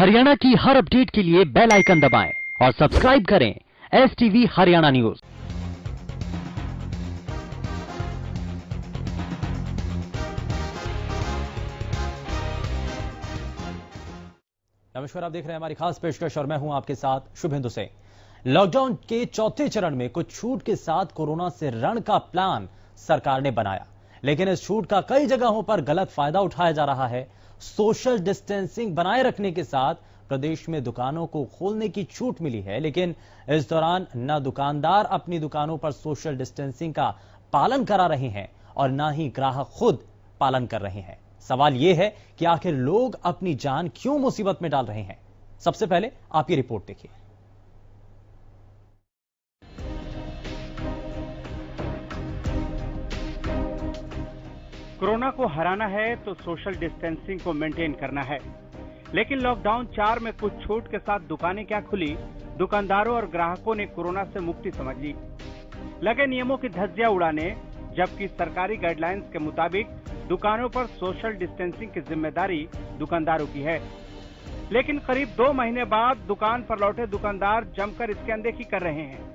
हरियाणा की हर अपडेट के लिए बेल आइकन दबाएं और सब्सक्राइब करें STV हरियाणा न्यूज। नमस्कार, आप देख रहे हैं हमारी खास पेशकश और मैं हूं आपके साथ शुभेंदु सिंह। लॉकडाउन के चौथे चरण में कुछ छूट के साथ कोरोना से रण का प्लान सरकार ने बनाया, लेकिन इस छूट का कई जगहों पर गलत फायदा उठाया जा रहा है। सोशल डिस्टेंसिंग बनाए रखने के साथ प्रदेश में दुकानों को खोलने की छूट मिली है, लेकिन इस दौरान न दुकानदार अपनी दुकानों पर सोशल डिस्टेंसिंग का पालन करा रहे हैं और न ही ग्राहक खुद पालन कर रहे हैं। सवाल यह है कि आखिर लोग अपनी जान क्यों मुसीबत में डाल रहे हैं। सबसे पहले आप ये रिपोर्ट देखिए। कोरोना को हराना है तो सोशल डिस्टेंसिंग को मेंटेन करना है, लेकिन लॉकडाउन 4 में कुछ छूट के साथ दुकानें क्या खुली, दुकानदारों और ग्राहकों ने कोरोना से मुक्ति समझ ली। लगे नियमों की धज्जियां उड़ाने, जबकि सरकारी गाइडलाइंस के मुताबिक दुकानों पर सोशल डिस्टेंसिंग की जिम्मेदारी दुकानदारों की है। लेकिन करीब 2 महीने बाद दुकान पर लौटे दुकानदार जमकर इसकी अनदेखी कर रहे हैं।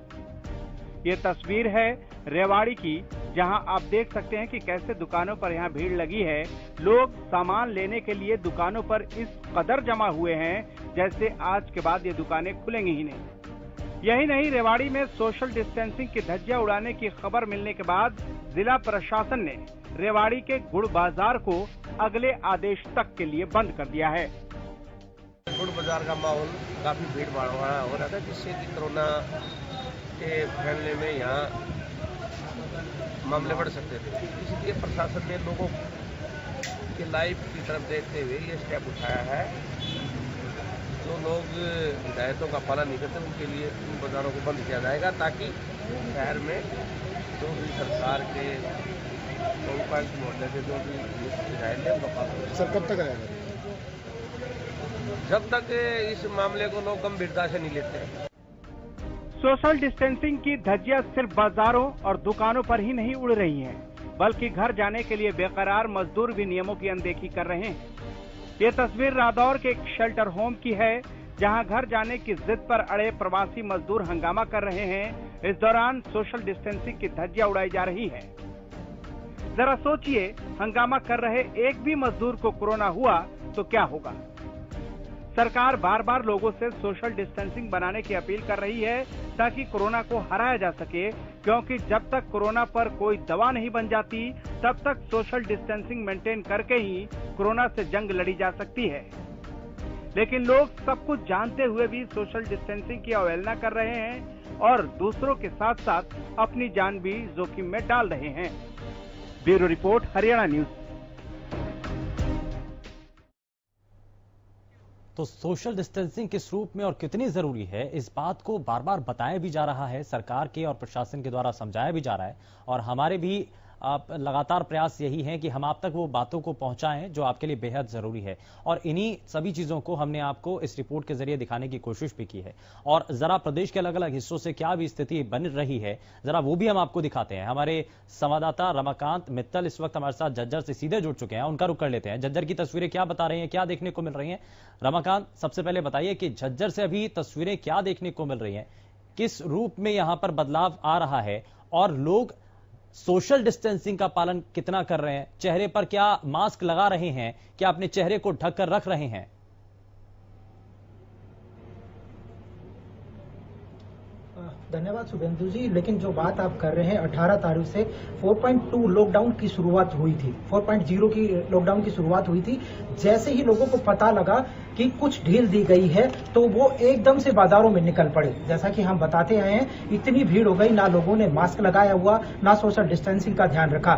ये तस्वीर है रेवाड़ी की, जहां आप देख सकते हैं कि कैसे दुकानों पर यहां भीड़ लगी है। लोग सामान लेने के लिए दुकानों पर इस कदर जमा हुए हैं जैसे आज के बाद ये दुकानें खुलेंगी ही नहीं। यही नहीं, रेवाड़ी में सोशल डिस्टेंसिंग की धज्जियां उड़ाने की खबर मिलने के बाद जिला प्रशासन ने रेवाड़ी के गुड़ बाजार को अगले आदेश तक के लिए बंद कर दिया है। गुड़ बाजार का माहौल काफी भीड़ भाड़ हो रहा था, जिससे कि कोरोना के फैलने में यहाँ मामले बढ़ सकते थे। इसलिए प्रशासन ने लोगों की लाइफ की तरफ देखते हुए ये स्टेप उठाया है। जो लोग हिदायतों का पालन नहीं करते उनके लिए इन बाजारों को बंद किया जाएगा, ताकि शहर में जो भी सरकार के मोहल्ले से जो भी हिदायत है उनका पालन। सर, कब तक आएगा? जब तक इस मामले को लोग गंभीरता से नहीं लेते। सोशल डिस्टेंसिंग की धज्जियां सिर्फ बाजारों और दुकानों पर ही नहीं उड़ रही हैं, बल्कि घर जाने के लिए बेकरार मजदूर भी नियमों की अनदेखी कर रहे हैं। ये तस्वीर रादौर के एक शेल्टर होम की है, जहां घर जाने की जिद पर अड़े प्रवासी मजदूर हंगामा कर रहे हैं। इस दौरान सोशल डिस्टेंसिंग की धज्जियां उड़ाई जा रही है। जरा सोचिए, हंगामा कर रहे एक भी मजदूर को कोरोना हुआ तो क्या होगा। सरकार बार बार लोगों से सोशल डिस्टेंसिंग बनाने की अपील कर रही है ताकि कोरोना को हराया जा सके, क्योंकि जब तक कोरोना पर कोई दवा नहीं बन जाती तब तक सोशल डिस्टेंसिंग मेंटेन करके ही कोरोना से जंग लड़ी जा सकती है। लेकिन लोग सब कुछ जानते हुए भी सोशल डिस्टेंसिंग की अवहेलना कर रहे हैं और दूसरों के साथ साथ अपनी जान भी जोखिम में डाल रहे हैं। Bureau report, Haryana news. तो सोशल डिस्टेंसिंग किस रूप में और कितनी जरूरी है, इस बात को बार बार बताया भी जा रहा है, सरकार के और प्रशासन के द्वारा समझाया भी जा रहा है और हमारे भी लगातार प्रयास यही है कि हम आप तक वो बातों को पहुंचाएं जो आपके लिए बेहद जरूरी है। और इन्हीं सभी चीजों को हमने आपको इस रिपोर्ट के जरिए दिखाने की कोशिश भी की है। और जरा प्रदेश के अलग अलग हिस्सों से क्या भी स्थिति बन रही है, जरा वो भी हम आपको दिखाते हैं। हमारे संवाददाता रमाकांत मित्तल इस वक्त हमारे साथ झज्जर से सीधे जुड़ चुके हैं, उनका रुख कर लेते हैं। झज्जर की तस्वीरें क्या बता रही हैं, क्या देखने को मिल रही है? रमाकांत, सबसे पहले बताइए कि झज्जर से अभी तस्वीरें क्या देखने को मिल रही है, किस रूप में यहां पर बदलाव आ रहा है और लोग सोशल डिस्टेंसिंग का पालन कितना कर रहे हैं? चेहरे पर क्या मास्क लगा रहे हैं? क्या अपने चेहरे को ढककर रख रहे हैं? धन्यवाद शुभेंदु जी। लेकिन जो बात आप कर रहे हैं, 18 तारीख से 4.2 लॉकडाउन की शुरुआत हुई थी, 4.0 की लॉकडाउन की शुरुआत हुई थी। जैसे ही लोगों को पता लगा कि कुछ ढील दी गई है तो वो एकदम से बाजारों में निकल पड़े। जैसा कि हम बताते आए हैं, इतनी भीड़ हो गई, ना लोगों ने मास्क लगाया हुआ, ना सोशल डिस्टेंसिंग का ध्यान रखा।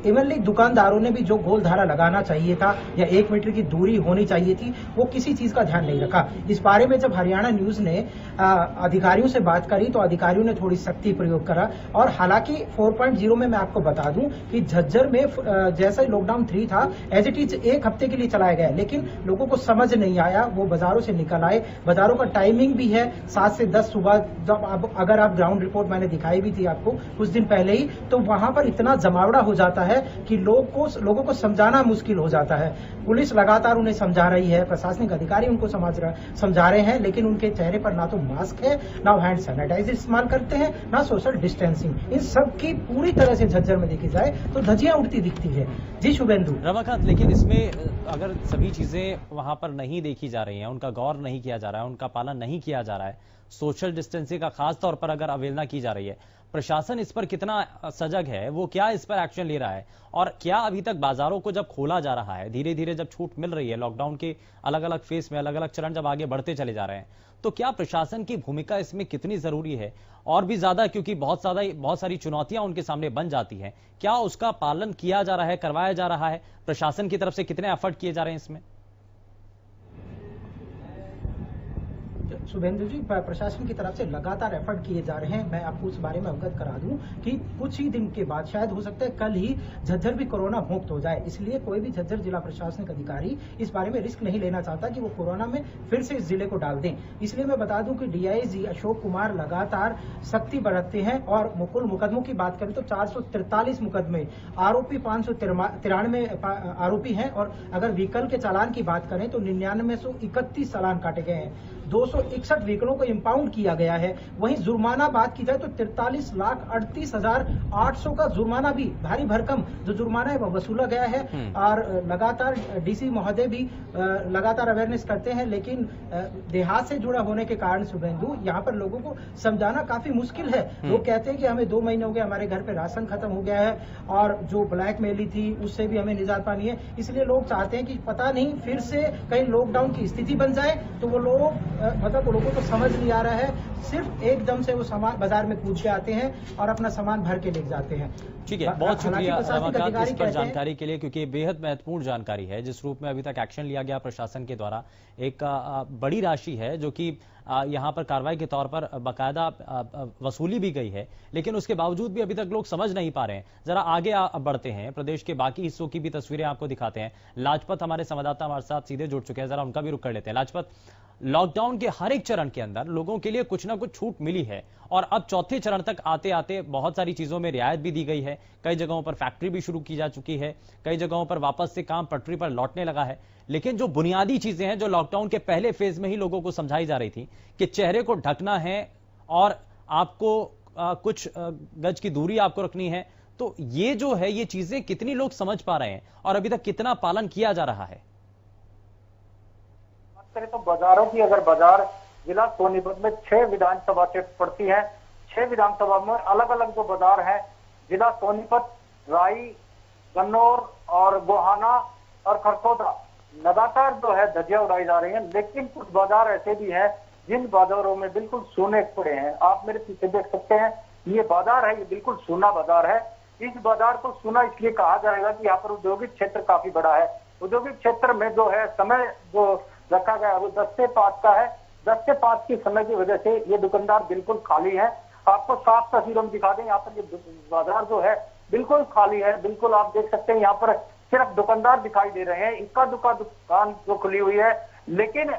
इवनली दुकानदारों ने भी जो गोल धारा लगाना चाहिए था या 1 मीटर की दूरी होनी चाहिए थी, वो किसी चीज का ध्यान नहीं रखा। इस बारे में जब हरियाणा न्यूज ने अधिकारियों से बात करी तो अधिकारियों ने थोड़ी सख्ती प्रयोग करा। और हालांकि 4.0 में मैं आपको बता दूं कि झज्जर में जैसा लॉकडाउन 3 था एज इट इज 1 हफ्ते के लिए चलाया गया, लेकिन लोगों को समझ नहीं आया, वो बाजारों से निकल आए। बाजारों का टाइमिंग भी है 7 से 10 सुबह। जब अगर आप ग्राउंड रिपोर्ट मैंने दिखाई भी थी आपको कुछ दिन पहले ही, तो वहां पर इतना जमावड़ा हो जाता है कि लोगों को समझाना मुश्किल हो जाता है। पुलिस लगातार उन्हें समझा रही है, प्रशासनिक अधिकारी उनको समझा रहे हैं, लेकिन उनके चेहरे पर ना तो मास्क है, ना हैंड सैनिटाइजर इस्तेमाल करते हैं, ना सोशल डिस्टेंसिंग। इन सब की पूरी तरह से झज्जर में देखी जाए तो धज्जियां उड़ती दिखती है। जी शुभेंदु। रमाकांत, लेकिन इसमें अगर सभी चीजें वहां पर नहीं देखी जा रही हैं, उनका गौर नहीं किया जा रहा है, उनका पालन नहीं किया जा रहा है, सोशल डिस्टेंसिंग का खास तौर पर अगर अवहेलना की जा रही है, प्रशासन इस पर कितना सजग है, वो क्या इस पर एक्शन ले रहा है? और क्या अभी तक बाजारों को जब खोला जा रहा है, धीरे धीरे जब छूट मिल रही है, लॉकडाउन के अलग अलग फेज में अलग अलग चरण जब आगे बढ़ते चले जा रहे हैं, तो क्या प्रशासन की भूमिका इसमें कितनी जरूरी है? और भी ज्यादा क्योंकि बहुत सारी चुनौतियां उनके सामने बन जाती हैं, क्या उसका पालन किया जा रहा है, करवाया जा रहा है? प्रशासन की तरफ से कितने एफर्ट किए जा रहे हैं इसमें? शुभेंदु जी, प्रशासन की तरफ से लगातार एफर्ट किए जा रहे हैं। मैं आपको उस बारे में अवगत करा दूं कि कुछ ही दिन के बाद, शायद हो सकता है कल ही, झज्जर भी कोरोना मुक्त हो जाए। इसलिए कोई भी झज्जर जिला प्रशासनिक अधिकारी इस बारे में रिस्क नहीं लेना चाहता कि वो कोरोना में फिर से इस जिले को डाल दें। इसलिए मैं बता दूं कि डीआईजी अशोक कुमार लगातार सख्ती बरतते हैं। और कुल मुकदमों की बात करें तो 443 मुकदमे, आरोपी 593 आरोपी हैं। और अगर व्हीकल के चालान की बात करें तो 9931 चालान काटे गए हैं, 261 व्हीकलों को इंपाउंड किया गया है। वहीं जुर्माना बात की जाए तो 43,38,800 का जुर्माना भी, भारी भरकम जो जुर्माना है वह वसूला गया है। और लगातार डीसी महोदय भी लगातार अवेयरनेस करते हैं, लेकिन देहात से जुड़ा होने के कारण शुभेंदु, यहाँ पर लोगों को समझाना काफी मुश्किल है। लोग कहते हैं कि हमें 2 महीने हो गए, हमारे घर पे राशन खत्म हो गया है और जो ब्लैक मेली थी उससे भी हमें निजात पानी है। इसलिए लोग चाहते हैं कि पता नहीं फिर से कहीं लॉकडाउन की स्थिति बन जाए, तो वो लोग मतलब लोगों को समझ नहीं आ रहा है, सिर्फ एकदम से वो सामान बाजार में कूद के आते हैं और अपना सामान भर के लेके जाते हैं। ठीक है, बहुत शुक्रिया रमाकांत इस पर जानकारी के लिए, क्योंकि बेहद महत्वपूर्ण जानकारी है। जिस रूप में अभी तक एक्शन लिया गया प्रशासन के द्वारा, एक बड़ी राशि है जो कि यहां पर कार्रवाई के तौर पर बाकायदा वसूली भी गई है, लेकिन उसके बावजूद भी अभी तक लोग समझ नहीं पा रहे हैं। जरा आगे बढ़ते हैं, प्रदेश के बाकी हिस्सों की भी तस्वीरें आपको दिखाते हैं। लाजपत हमारे संवाददाता हमारे साथ सीधे जुड़ चुके हैं, जरा उनका भी रुख कर लेते हैं। लाजपत, लॉकडाउन के हर एक चरण के अंदर लोगों के लिए कुछ ना कुछ छूट मिली है और अब चौथे चरण तक आते आते बहुत सारी चीजों में रियायत भी दी गई है। कई जगहों पर फैक्ट्री भी शुरू की जा चुकी है, कई जगहों पर वापस से काम पटरी पर लौटने लगा है। लेकिन जो बुनियादी चीजें हैं जो लॉकडाउन के पहले फेज में ही लोगों को समझाई जा रही थी कि चेहरे को ढकना है और आपको कुछ गज की दूरी आपको रखनी है, तो ये जो है ये चीजें कितनी लोग समझ पा रहे हैं और अभी तक कितना पालन किया जा रहा है? तो बाजारों की अगर बाजार जिला सोनीपत में 6 विधानसभा क्षेत्र पड़ती है, 6 विधानसभा में अलग अलग जो बाजार है, जिला सोनीपत, राई, गन्नौर और गोहाना और खरखोदा, लगातार जो है धज्जियां उड़ाई जा रही हैं। लेकिन कुछ बाजार ऐसे भी हैं जिन बाजारों में बिल्कुल सूने पड़े हैं। आप मेरे पीछे देख सकते हैं, ये बाजार है, ये बिल्कुल सूना बाजार है। इस बाजार को सूना इसलिए कहा जाएगा कि यहाँ पर औद्योगिक क्षेत्र काफी बड़ा है। औद्योगिक क्षेत्र में जो है समय जो रखा गया वो 10 से 5 का है। 10 से 5 की समय की वजह से ये दुकानदार बिल्कुल खाली है। आपको साफ तस्वीरों में दिखा दें, यहाँ पर ये बाजार जो है बिल्कुल खाली है। बिल्कुल आप देख सकते हैं यहाँ पर सिर्फ दुकानदार दिखाई दे रहे हैं, इक्का दुक्का दुकान जो खुली हुई है। लेकिन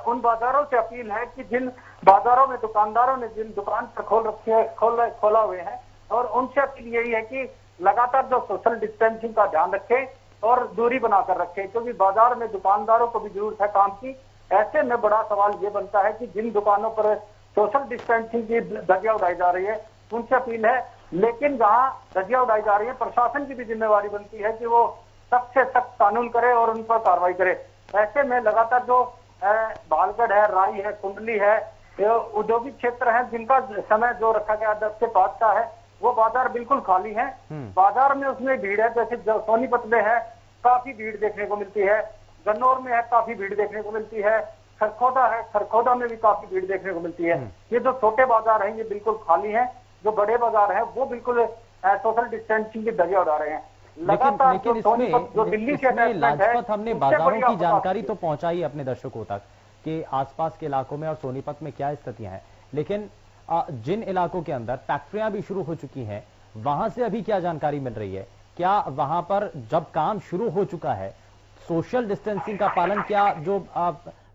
उन बाजारों से अपील है कि जिन बाजारों में दुकानदारों ने जिन दुकान पर खोला हुए हैं, और उनसे अपील यही है कि लगातार जो सोशल डिस्टेंसिंग का ध्यान रखें और दूरी बनाकर रखें, क्योंकि बाजार में दुकानदारों को भी जरूरत है काम की। ऐसे में बड़ा सवाल ये बनता है कि जिन दुकानों पर सोशल डिस्टेंसिंग की धज्जियां उड़ाई जा रही है उनसे अपील है, लेकिन जहां धज्जियां उड़ाई जा रही है प्रशासन की भी जिम्मेवारी बनती है कि वो सख्त से सख्त कानून करे और उन पर कार्रवाई करे। ऐसे में लगातार जो भालगढ़ है, राई है, कुंडली है, औद्योगिक क्षेत्र है जिनका समय जो रखा गया 10 से 5 का है, वो बाजार बिल्कुल खाली है। बाजार में उसमें भीड़ है, जैसे सोनीपत में है काफी भीड़ देखने को मिलती है, गन्नौर में है काफी भीड़ देखने को मिलती है, खरखोदा है, खरखोदा में भी काफी भीड़ देखने को मिलती है। ये जो छोटे बाजार हैं ये बिल्कुल खाली हैं, जो बड़े बाजार हैं वो बिल्कुल सोशल डिस्टेंसिंग की धज्जियां उड़ा रहे हैं। लेकिन इसमें लाजपत हमने बाजारों की जानकारी तो पहुंचाई अपने दर्शकों तक कि आसपास के इलाकों में और सोनीपत में क्या स्थितियां हैं, लेकिन जिन इलाकों के अंदर फैक्ट्रियां भी शुरू हो चुकी हैं, वहां से अभी क्या जानकारी मिल रही है? क्या वहां पर जब काम शुरू हो चुका है, सोशल डिस्टेंसिंग का पालन क्या जो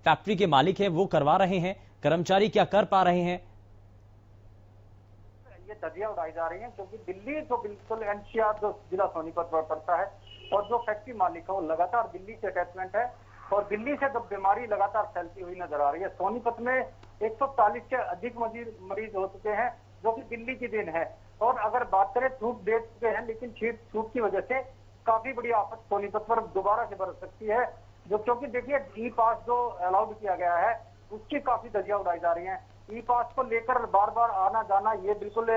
फैक्ट्री के मालिक हैं वो करवा रहे हैं? कर्मचारी क्या कर पा रहे हैं? ये धज्जियां उड़ाई जा रही हैं क्योंकि दिल्ली जो बिल्कुल एनसीआर जो जिला सोनीपत पर पड़ता है और जो फैक्ट्री मालिक है वो लगातार दिल्ली से अटैचमेंट है और दिल्ली से जब बीमारी लगातार फैलती हुई नजर आ रही है। सोनीपत में 140 से अधिक मरीज हो चुके हैं जो कि दिल्ली की देन है। और अगर बात करें धूप दे चुके हैं, लेकिन धूप की वजह से काफी बड़ी आफत सोनीपत पर दोबारा से बरस सकती है। जो क्योंकि देखिए ई पास जो अलाउड किया गया है उसकी काफी धज्जियां उड़ाई जा रही हैं। ई पास को लेकर बार बार आना जाना ये बिल्कुल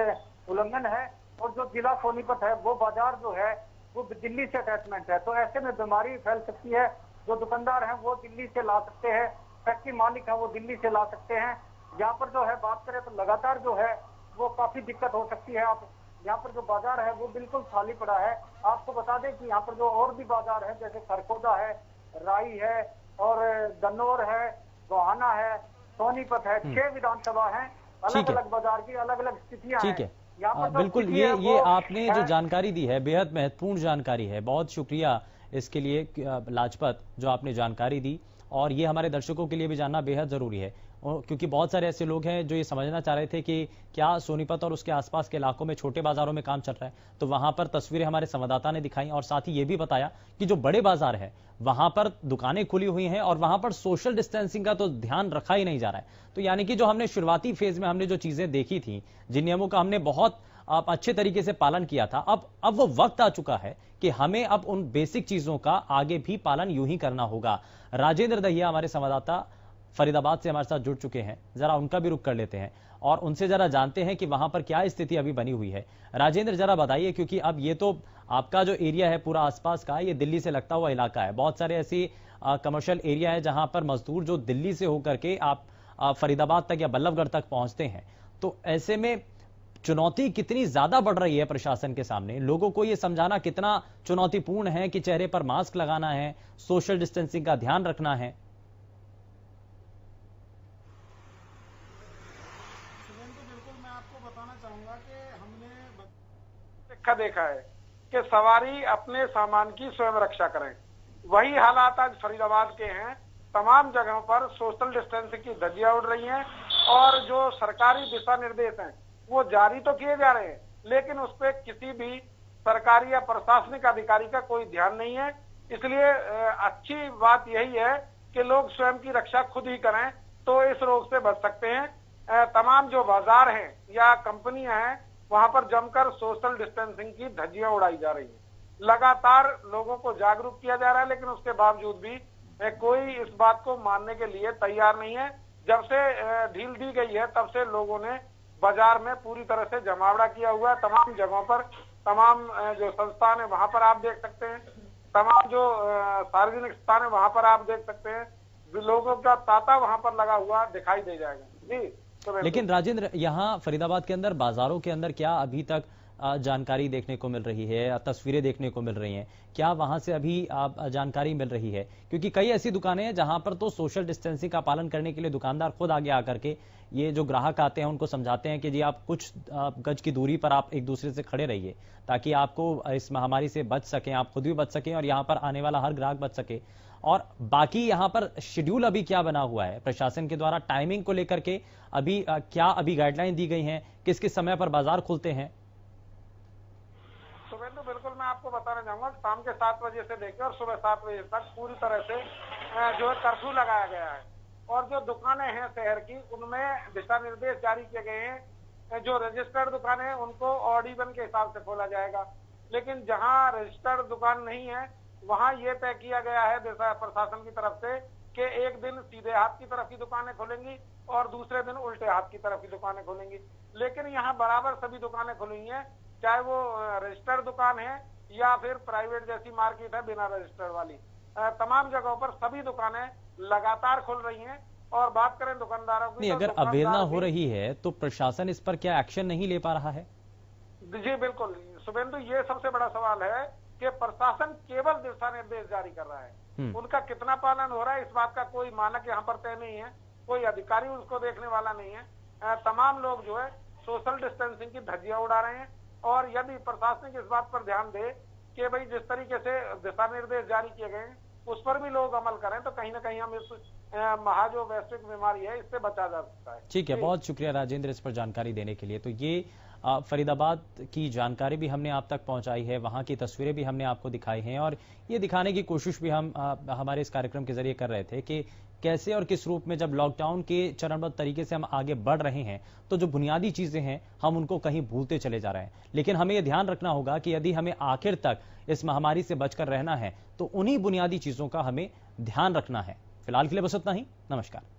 उल्लंघन है। और जो जिला सोनीपत है वो बाजार जो है वो दिल्ली से अटैचमेंट है, तो ऐसे में बीमारी फैल सकती है। जो दुकानदार हैं वो दिल्ली से ला सकते हैं, फैक्ट्री मालिक है वो दिल्ली से ला सकते हैं। यहाँ पर जो है बात करें तो लगातार जो है वो काफी दिक्कत हो सकती है। आप यहाँ पर जो बाजार है वो बिल्कुल खाली पड़ा है। आपको बता दें कि यहाँ पर जो और भी बाजार है जैसे खरखोदा है, राई है और गन्नौर है, गोहाना है, सोनीपत है, 6 विधानसभा है, अलग अलग बाजार की अलग अलग स्थितियां ठीक है। यहाँ पर बिल्कुल, ये आपने जो जानकारी दी है बेहद महत्वपूर्ण जानकारी है। बहुत शुक्रिया इसके लिए लाजपत, जो आपने जानकारी दी। और ये हमारे दर्शकों के लिए भी जानना बेहद जरूरी है क्योंकि बहुत सारे ऐसे लोग हैं जो ये समझना चाह रहे थे कि क्या सोनीपत और उसके आसपास के इलाकों में छोटे बाजारों में काम चल रहा है। तो वहां पर तस्वीरें हमारे संवाददाता ने दिखाई और साथ ही ये भी बताया कि जो बड़े बाजार है वहां पर दुकानें खुली हुई हैं और वहां पर सोशल डिस्टेंसिंग का तो ध्यान रखा ही नहीं जा रहा है। तो यानी कि जो हमने शुरुआती फेज में हमने जो चीजें देखी थी, जिन नियमों का हमने बहुत अच्छे तरीके से पालन किया था, अब वो वक्त आ चुका है कि हमें अब उन बेसिक चीजों का आगे भी पालन यूं ही करना होगा। राजेंद्र दहिया हमारे संवाददाता फरीदाबाद से हमारे साथ जुड़ चुके हैं, जरा उनका भी रुख कर लेते हैं और उनसे जरा जानते हैं कि वहां पर क्या स्थिति अभी बनी हुई है। राजेंद्र, जरा बताइए, क्योंकि अब ये तो आपका जो एरिया है पूरा आसपास का, ये दिल्ली से लगता हुआ इलाका है। बहुत सारे ऐसी कमर्शियल एरिया है जहां पर मजदूर जो दिल्ली से होकर के आप फरीदाबाद तक या बल्लभगढ़ तक पहुंचते हैं। तो ऐसे में चुनौती कितनी ज्यादा बढ़ रही है प्रशासन के सामने? लोगों को यह समझाना कितना चुनौतीपूर्ण है कि चेहरे पर मास्क लगाना है, सोशल डिस्टेंसिंग का ध्यान रखना है। बिल्कुल, मैं आपको बताना चाहूंगा कि हमने देखा है कि सवारी अपने सामान की स्वयं रक्षा करें। वही हालात आज फरीदाबाद के हैं। तमाम जगहों पर सोशल डिस्टेंसिंग की धज्जियां उड़ रही हैं और जो सरकारी दिशा निर्देश हैं वो जारी तो किए जा रहे हैं, लेकिन उस पर किसी भी सरकारी या प्रशासनिक अधिकारी का कोई ध्यान नहीं है। इसलिए अच्छी बात यही है कि लोग स्वयं की रक्षा खुद ही करें तो इस रोग से बच सकते हैं। तमाम जो बाजार हैं या कंपनियां हैं वहां पर जमकर सोशल डिस्टेंसिंग की धज्जियां उड़ाई जा रही हैं। लगातार लोगों को जागरूक किया जा रहा है, लेकिन उसके बावजूद भी कोई इस बात को मानने के लिए तैयार नहीं है। जब से ढील दी गई है तब से लोगों ने बाजार में पूरी तरह से जमावड़ा किया हुआ है। तमाम जगहों पर तमाम जो संस्थान है वहां पर आप देख सकते हैं, तमाम जो सार्वजनिक स्थान है वहां पर आप देख सकते हैं, लोगों का तांता वहां पर लगा हुआ दिखाई दे जाएगा जी। तो लेकिन राजेंद्र, यहाँ फरीदाबाद के अंदर बाजारों के अंदर क्या अभी तक जानकारी देखने को मिल रही है या तस्वीरें देखने को मिल रही हैं? क्या वहां से अभी जानकारी मिल रही है? क्योंकि कई ऐसी दुकानें हैं जहां पर तो सोशल डिस्टेंसिंग का पालन करने के लिए दुकानदार खुद आगे आकर के ये जो ग्राहक आते हैं उनको समझाते हैं कि जी आप कुछ गज की दूरी पर आप एक दूसरे से खड़े रहिए ताकि आपको इस महामारी से बच सकें, आप खुद भी बच सकें और यहाँ पर आने वाला हर ग्राहक बच सके। और बाकी यहाँ पर शेड्यूल अभी क्या बना हुआ है प्रशासन के द्वारा टाइमिंग को लेकर के? अभी क्या अभी गाइडलाइन दी गई हैं, किस किस समय पर बाजार खुलते हैं? तो बिल्कुल मैं आपको बताना चाहूंगा, शाम के 7 बजे से लेकर और सुबह 7 बजे तक पूरी तरह से जो है कर्फ्यू लगाया गया है और जो दुकानें हैं शहर की उनमें दिशा निर्देश जारी किए गए हैं। जो रजिस्टर्ड दुकानें हैं उनको ऑड इवन के हिसाब से खोला जाएगा, लेकिन जहां रजिस्टर्ड दुकान नहीं है वहां ये तय किया गया है प्रशासन की तरफ से कि एक दिन सीधे हाथ की तरफ की दुकानें खुलेंगी और दूसरे दिन उल्टे हाथ की तरफ की दुकानें खुलेंगी। लेकिन यहाँ बराबर सभी दुकानें खुली हैं, चाहे वो रजिस्टर्ड दुकान है या फिर प्राइवेट जैसी मार्केट है बिना रजिस्टर्ड वाली। तमाम जगहों पर सभी दुकानें लगातार खुल रही हैं। और बात करें दुकानदारों की, नहीं, अगर अवहेलना हो रही है तो प्रशासन इस पर क्या एक्शन नहीं ले पा रहा है? जी बिल्कुल शुभेंदु, ये सबसे बड़ा सवाल है कि प्रशासन केवल दिशा निर्देश जारी कर रहा है, उनका कितना पालन हो रहा है इस बात का कोई मानक यहाँ पर तय नहीं है, कोई अधिकारी उसको देखने वाला नहीं है। तमाम लोग जो है सोशल डिस्टेंसिंग की धज्जियां उड़ा रहे हैं। और यदि प्रशासन इस बात पर ध्यान दे कि भाई जिस तरीके से दिशा निर्देश जारी किए गए हैं उस पर भी लोग अमल करें तो कहीं ना कहीं हम इस महा जो वैश्विक बीमारी है इससे बचा जा सकता है। ठीक है, बहुत शुक्रिया राजेंद्र इस पर जानकारी देने के लिए। तो ये फरीदाबाद की जानकारी भी हमने आप तक पहुंचाई है, वहां की तस्वीरें भी हमने आपको दिखाई हैं और ये दिखाने की कोशिश भी हम हमारे इस कार्यक्रम के जरिए कर रहे थे कि कैसे और किस रूप में जब लॉकडाउन के चरणबद्ध तरीके से हम आगे बढ़ रहे हैं तो जो बुनियादी चीजें हैं हम उनको कहीं भूलते चले जा रहे हैं। लेकिन हमें यह ध्यान रखना होगा कि यदि हमें आखिर तक इस महामारी से बचकर रहना है तो उन्हीं बुनियादी चीजों का हमें ध्यान रखना है। फिलहाल के लिए बस इतना ही। नमस्कार।